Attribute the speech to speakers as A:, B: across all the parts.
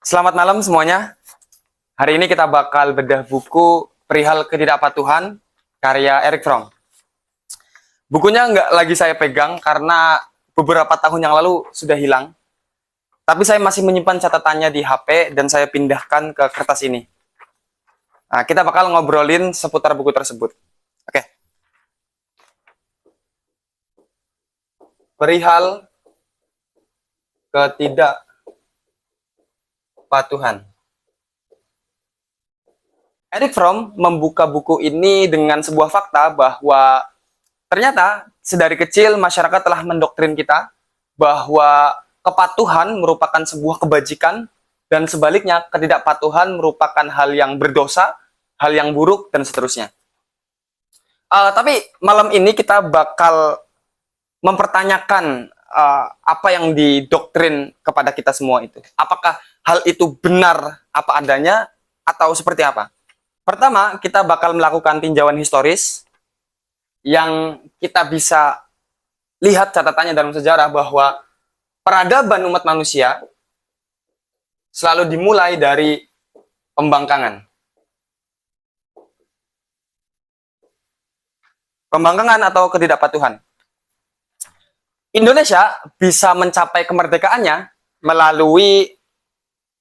A: Selamat malam semuanya. Hari ini kita bakal bedah buku Perihal Ketidakpatuhan karya Erich Fromm. Bukunya nggak lagi saya pegang karena beberapa tahun yang lalu sudah hilang. Tapi saya masih menyimpan catatannya di HP dan saya pindahkan ke kertas ini. Nah, kita bakal ngobrolin seputar buku tersebut. Oke. Perihal Ketidakpatuhan. Erich Fromm membuka buku ini dengan sebuah fakta bahwa ternyata sedari kecil masyarakat telah mendoktrin kita bahwa kepatuhan merupakan sebuah kebajikan dan sebaliknya ketidakpatuhan merupakan hal yang berdosa, hal yang buruk, dan seterusnya. Tapi malam ini kita bakal mempertanyakan apa yang didoktrin kepada kita semua itu. Apakah hal itu benar apa adanya atau seperti apa? Pertama, kita bakal melakukan tinjauan historis yang kita bisa lihat catatannya dalam sejarah bahwa peradaban umat manusia selalu dimulai dari pembangkangan. Pembangkangan atau ketidakpatuhan. Indonesia bisa mencapai kemerdekaannya melalui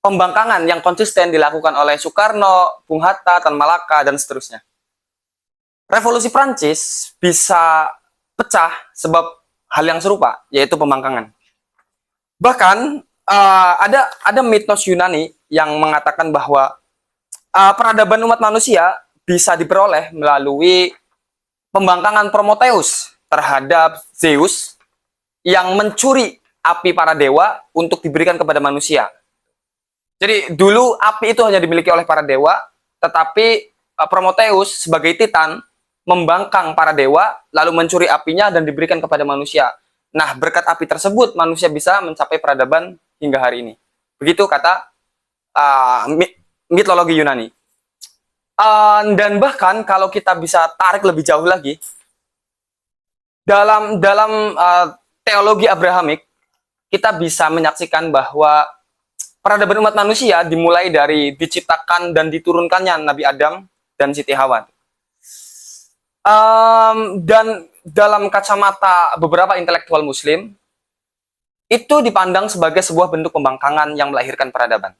A: pembangkangan yang konsisten dilakukan oleh Soekarno, Bung Hatta, Tan Malaka, dan seterusnya. Revolusi Prancis bisa pecah sebab hal yang serupa, yaitu pembangkangan. Bahkan ada mitos Yunani yang mengatakan bahwa peradaban umat manusia bisa diperoleh melalui pembangkangan Prometheus terhadap Zeus yang mencuri api para dewa untuk diberikan kepada manusia. Jadi dulu api itu hanya dimiliki oleh para dewa, tetapi Prometheus sebagai Titan membangkang para dewa, lalu mencuri apinya dan diberikan kepada manusia. Nah, berkat api tersebut, manusia bisa mencapai peradaban hingga hari ini. Begitu kata mitologi Yunani. Dan bahkan kalau kita bisa tarik lebih jauh lagi, dalam teologi Abrahamik, kita bisa menyaksikan bahwa peradaban umat manusia dimulai dari diciptakan dan diturunkannya Nabi Adam dan Siti Hawa. Dan dalam kacamata beberapa intelektual Muslim, itu dipandang sebagai sebuah bentuk pembangkangan yang melahirkan peradaban.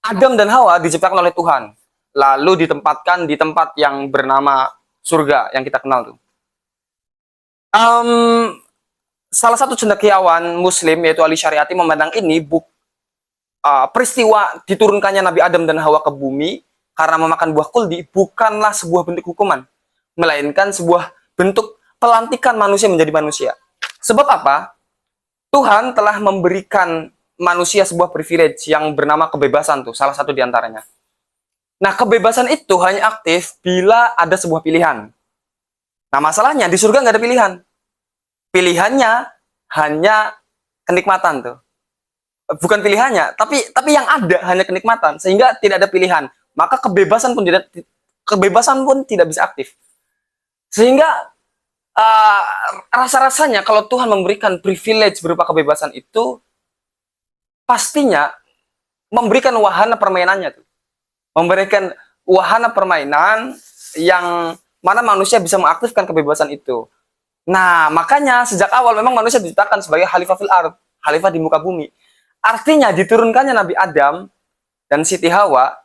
A: Adam dan Hawa diciptakan oleh Tuhan, lalu ditempatkan di tempat yang bernama surga yang kita kenal tuh. Salah satu cendekiawan Muslim yaitu Ali Syariati memandang ini peristiwa diturunkannya Nabi Adam dan Hawa ke bumi karena memakan buah kuldi bukanlah sebuah bentuk hukuman, melainkan sebuah bentuk pelantikan manusia menjadi manusia. Sebab apa? Tuhan telah memberikan manusia sebuah privilege yang bernama kebebasan tuh, salah satu diantaranya. Nah, kebebasan itu hanya aktif bila ada sebuah pilihan. Nah, masalahnya di surga nggak ada pilihan. Pilihannya hanya kenikmatan tuh. Bukan pilihannya, tapi yang ada hanya kenikmatan, sehingga tidak ada pilihan. Maka kebebasan pun tidak bisa aktif. Sehingga rasa-rasanya kalau Tuhan memberikan privilege berupa kebebasan itu, pastinya memberikan wahana permainannya tuh. Memberikan wahana permainan yang mana manusia bisa mengaktifkan kebebasan itu. Nah, makanya sejak awal memang manusia diciptakan sebagai khalifah fil ard, khalifah di muka bumi. Artinya diturunkannya Nabi Adam dan Siti Hawa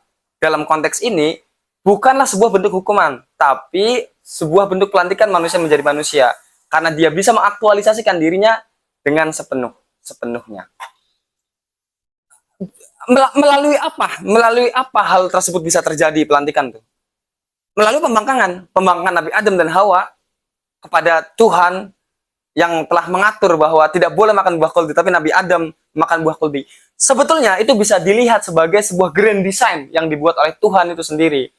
A: dalam konteks ini bukanlah sebuah bentuk hukuman, tapi sebuah bentuk pelantikan manusia menjadi manusia karena dia bisa mengaktualisasikan dirinya dengan sepenuhnya. Melalui apa? Melalui apa hal tersebut bisa terjadi pelantikan itu? Melalui pembangkangan Nabi Adam dan Hawa kepada Tuhan yang telah mengatur bahwa tidak boleh makan buah kuldi, tapi Nabi Adam makan buah kuldi. Sebetulnya itu bisa dilihat sebagai sebuah grand design yang dibuat oleh Tuhan itu sendiri.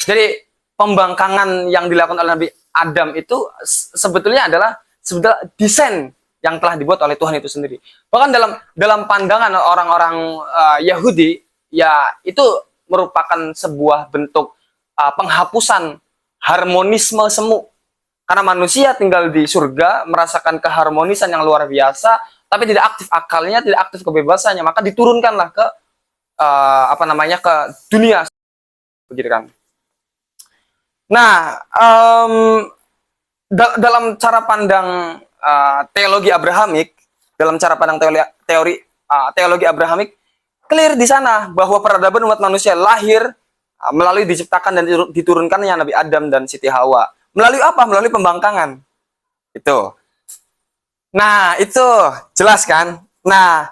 A: Jadi pembangkangan yang dilakukan oleh Nabi Adam itu sebetulnya adalah desain yang telah dibuat oleh Tuhan itu sendiri. Bahkan dalam pandangan orang-orang Yahudi, ya itu merupakan sebuah bentuk penghapusan harmonisme semu Karena manusia tinggal di surga, merasakan keharmonisan yang luar biasa, tapi tidak aktif akalnya, tidak aktif kebebasannya, maka diturunkanlah ke ke dunia, begitu kan. Nah, dalam cara pandang teologi Abrahamik, dalam cara pandang teologi Abrahamik, clear di sana bahwa peradaban umat manusia lahir melalui diciptakan dan diturunkannya Nabi Adam dan Siti Hawa. Melalui apa? Melalui pembangkangan. Itu. Nah, itu jelas kan? Nah,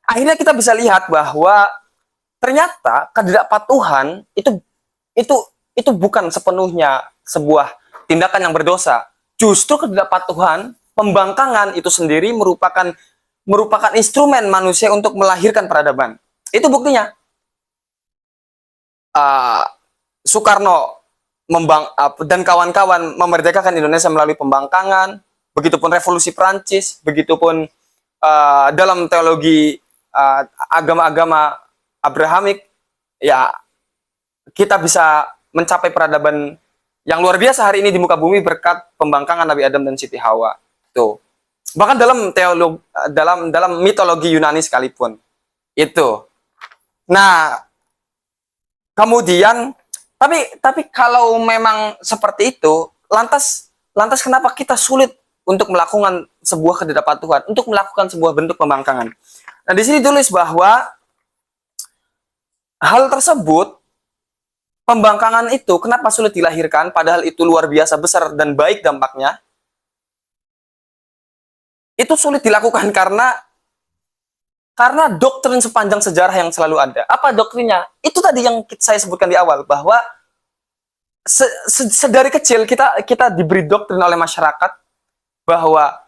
A: akhirnya kita bisa lihat bahwa ternyata ketidakpatuhan itu bukan sepenuhnya sebuah tindakan yang berdosa. Justru ketidakpatuhan, pembangkangan itu sendiri merupakan instrumen manusia untuk melahirkan peradaban. Itu buktinya. Soekarno dan kawan-kawan memerdekakan Indonesia melalui pembangkangan, begitupun revolusi Prancis, begitupun dalam teologi agama-agama Abrahamik, ya kita bisa mencapai peradaban yang luar biasa hari ini di muka bumi berkat pembangkangan Nabi Adam dan Siti Hawa. Tuh. Bahkan dalam mitologi Yunani sekalipun. Itu. Nah, kemudian tapi kalau memang seperti itu, lantas kenapa kita sulit untuk melakukan sebuah ketidakpatuhan, untuk melakukan sebuah bentuk pembangkangan? Nah, di sini tulis bahwa hal tersebut, pembangkangan itu kenapa sulit dilahirkan, padahal itu luar biasa besar dan baik dampaknya. Itu sulit dilakukan karena doktrin sepanjang sejarah yang selalu ada. Apa doktrinnya? Itu tadi yang saya sebutkan di awal, bahwa sedari kecil kita diberi doktrin oleh masyarakat bahwa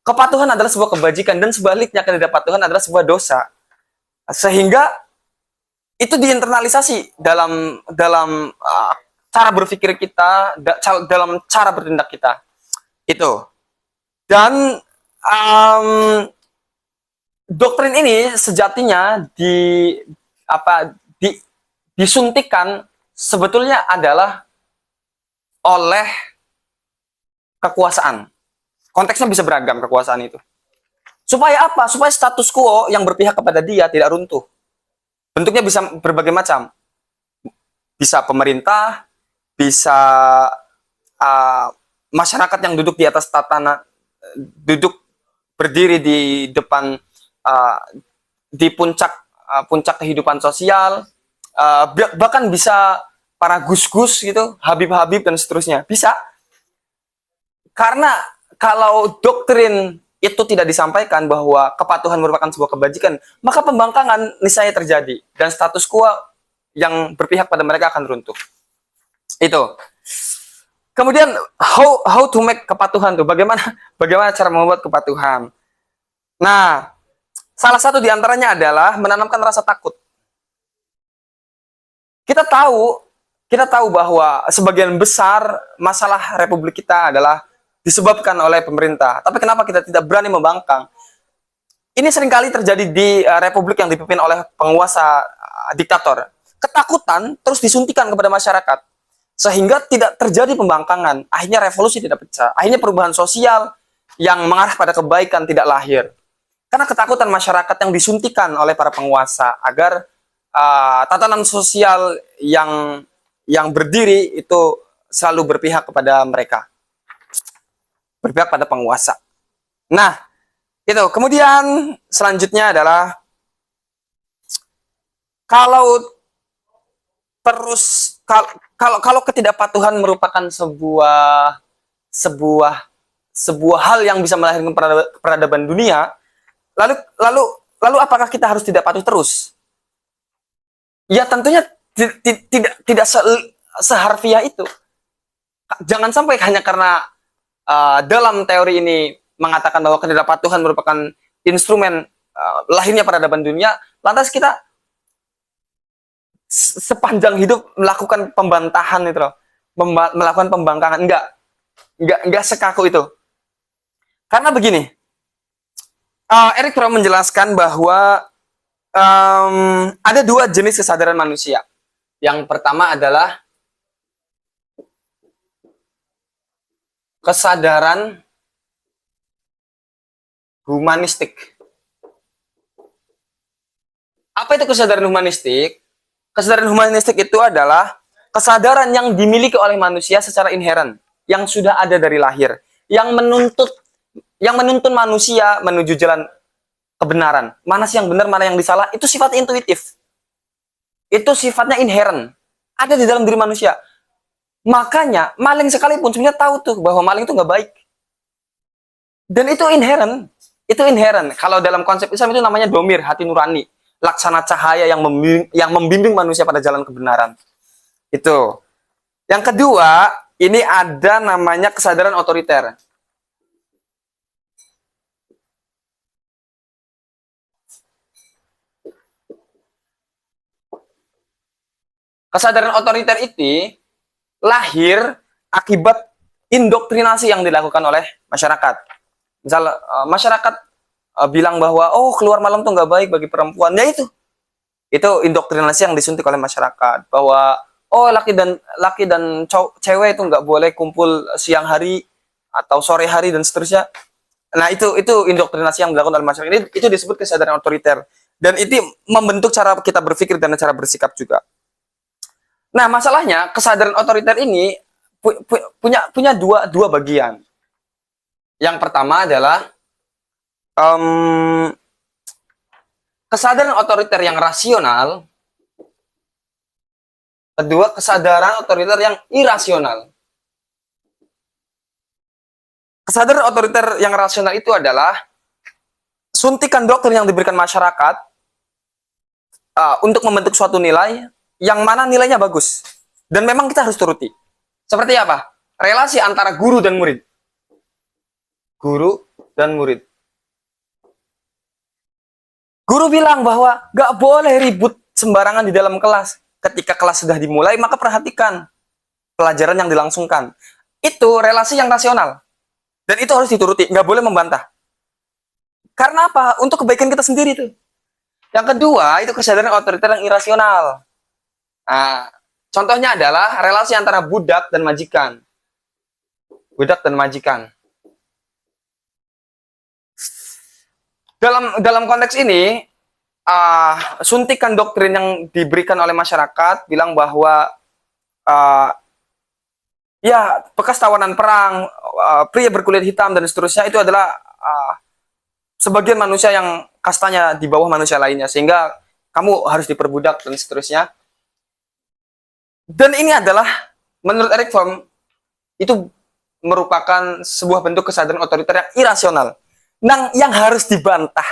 A: kepatuhan adalah sebuah kebajikan dan sebaliknya ketidakpatuhan adalah sebuah dosa. Sehingga itu diinternalisasi dalam cara berpikir kita, dalam cara bertindak kita. Itu. Dan doktrin ini sejatinya disuntikan sebetulnya adalah oleh kekuasaan. Konteksnya bisa beragam kekuasaan itu. Supaya apa? Supaya status quo yang berpihak kepada dia tidak runtuh. Bentuknya bisa berbagai macam. Bisa pemerintah, bisa masyarakat yang duduk di atas tatanan, duduk berdiri di depan, di puncak kehidupan sosial, bahkan bisa para gus-gus gitu, habib-habib dan seterusnya. Bisa. Karena kalau doktrin itu tidak disampaikan bahwa kepatuhan merupakan sebuah kebajikan, maka pembangkangan niscaya terjadi dan status quo yang berpihak pada mereka akan runtuh. Itu. Kemudian how to make kepatuhan tuh, bagaimana cara membuat kepatuhan. Nah, salah satu diantaranya adalah menanamkan rasa takut. Kita tahu bahwa sebagian besar masalah republik kita adalah disebabkan oleh pemerintah. Tapi kenapa kita tidak berani membangkang? Ini seringkali terjadi di republik yang dipimpin oleh penguasa diktator. Ketakutan terus disuntikan kepada masyarakat. Sehingga tidak terjadi pembangkangan. Akhirnya revolusi tidak pecah. Akhirnya perubahan sosial yang mengarah pada kebaikan tidak lahir. Karena ketakutan masyarakat yang disuntikan oleh para penguasa agar tatanan sosial yang berdiri itu selalu berpihak kepada mereka. Berpihak pada penguasa. Nah, itu. Kemudian selanjutnya adalah kalau ketidakpatuhan merupakan sebuah hal yang bisa melahirkan peradaban dunia, lalu apakah kita harus tidak patuh terus? Ya tentunya tidak seharfiah itu. Jangan sampai hanya karena dalam teori ini mengatakan bahwa ketidakpatuhan merupakan instrumen lahirnya peradaban dunia, lantas kita sepanjang hidup melakukan pembantahan itu loh, melakukan pembangkangan. Enggak sekaku itu. Karena begini, Eric Fromm menjelaskan bahwa ada dua jenis kesadaran manusia. Yang pertama adalah kesadaran humanistik. Apa itu kesadaran humanistik? Kesadaran humanistik itu adalah kesadaran yang dimiliki oleh manusia secara inheren, yang sudah ada dari lahir, yang menuntun manusia menuju jalan kebenaran. Mana sih yang benar, mana yang salah, itu sifat intuitif. Itu sifatnya inheren, ada di dalam diri manusia. Makanya maling sekalipun sebenarnya tahu tuh bahwa maling itu nggak baik. Dan itu inheren. Itu inheren. Kalau dalam konsep Islam itu namanya domir, hati nurani. Laksana cahaya yang membimbing manusia pada jalan kebenaran. Itu. Yang kedua, ini ada namanya kesadaran otoriter. Kesadaran otoriter ini lahir akibat indoktrinasi yang dilakukan oleh masyarakat. Misal masyarakat bilang bahwa keluar malam tuh nggak baik bagi perempuan, ya itu indoktrinasi yang disuntik oleh masyarakat bahwa laki dan cewek itu nggak boleh kumpul siang hari atau sore hari dan seterusnya. Nah itu indoktrinasi yang dilakukan oleh masyarakat. Itu disebut kesadaran otoriter, dan itu membentuk cara kita berpikir dan cara bersikap juga. Nah, masalahnya kesadaran otoriter ini punya dua bagian. Yang pertama adalah kesadaran otoriter yang rasional. Kedua, kesadaran otoriter yang irasional. Kesadaran otoriter yang rasional itu adalah suntikan doktrin yang diberikan masyarakat untuk membentuk suatu nilai yang mana nilainya bagus. Dan memang kita harus turuti. Seperti apa? Relasi antara guru dan murid. Guru dan murid. Guru bilang bahwa gak boleh ribut sembarangan di dalam kelas. Ketika kelas sudah dimulai, maka perhatikan pelajaran yang dilangsungkan. Itu relasi yang rasional. Dan itu harus dituruti, gak boleh membantah. Karena apa? Untuk kebaikan kita sendiri tuh. Yang kedua, itu kesadaran otoriter yang irasional. Nah, contohnya adalah relasi antara budak dan majikan. Budak dan majikan. Dalam konteks ini, suntikan doktrin yang diberikan oleh masyarakat bilang bahwa bekas tawanan perang, pria berkulit hitam dan seterusnya itu adalah sebagian manusia yang kastanya di bawah manusia lainnya, sehingga kamu harus diperbudak dan seterusnya. Dan ini adalah, menurut Erich Fromm, itu merupakan sebuah bentuk kesadaran otoriter yang irasional. Yang harus dibantah.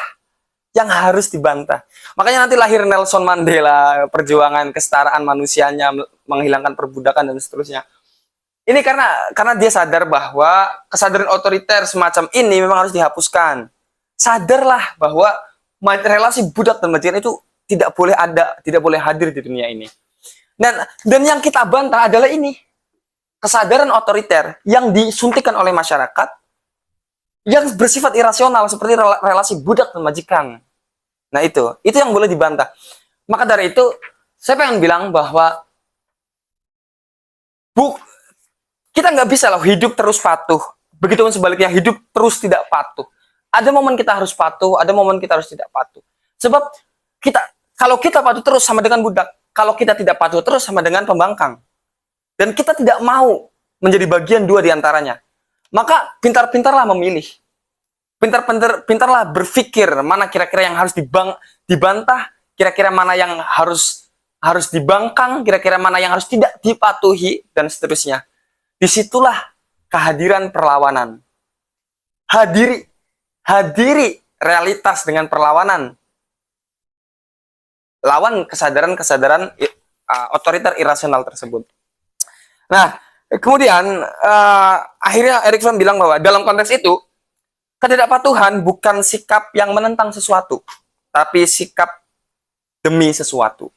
A: Yang harus dibantah. Makanya nanti lahir Nelson Mandela, perjuangan kesetaraan manusianya, menghilangkan perbudakan dan seterusnya. Ini karena dia sadar bahwa kesadaran otoriter semacam ini memang harus dihapuskan. Sadarlah bahwa relasi budak dan majikan itu tidak boleh ada, tidak boleh hadir di dunia ini. Dan yang kita bantah adalah ini. Kesadaran otoriter yang disuntikan oleh masyarakat yang bersifat irasional seperti relasi budak dan majikan. Nah itu yang boleh dibantah. Maka dari itu, saya pengen bilang bahwa kita nggak bisa loh hidup terus patuh. Begitupun sebaliknya, hidup terus tidak patuh. Ada momen kita harus patuh, ada momen kita harus tidak patuh. Sebab kalau kita patuh terus sama dengan budak, kalau kita tidak patuh terus sama dengan pembangkang. Dan kita tidak mau menjadi bagian dua di antaranya. Maka pintar-pintarlah memilih. Pintar-pintarlah berpikir mana kira-kira yang harus dibantah, kira-kira mana yang harus dibangkang, kira-kira mana yang harus tidak dipatuhi, dan seterusnya. Disitulah kehadiran perlawanan. Hadiri realitas dengan perlawanan. Lawan kesadaran otoriter irasional tersebut. Nah, kemudian akhirnya Erich Fromm bilang bahwa dalam konteks itu, ketidakpatuhan bukan sikap yang menentang sesuatu, tapi sikap demi sesuatu.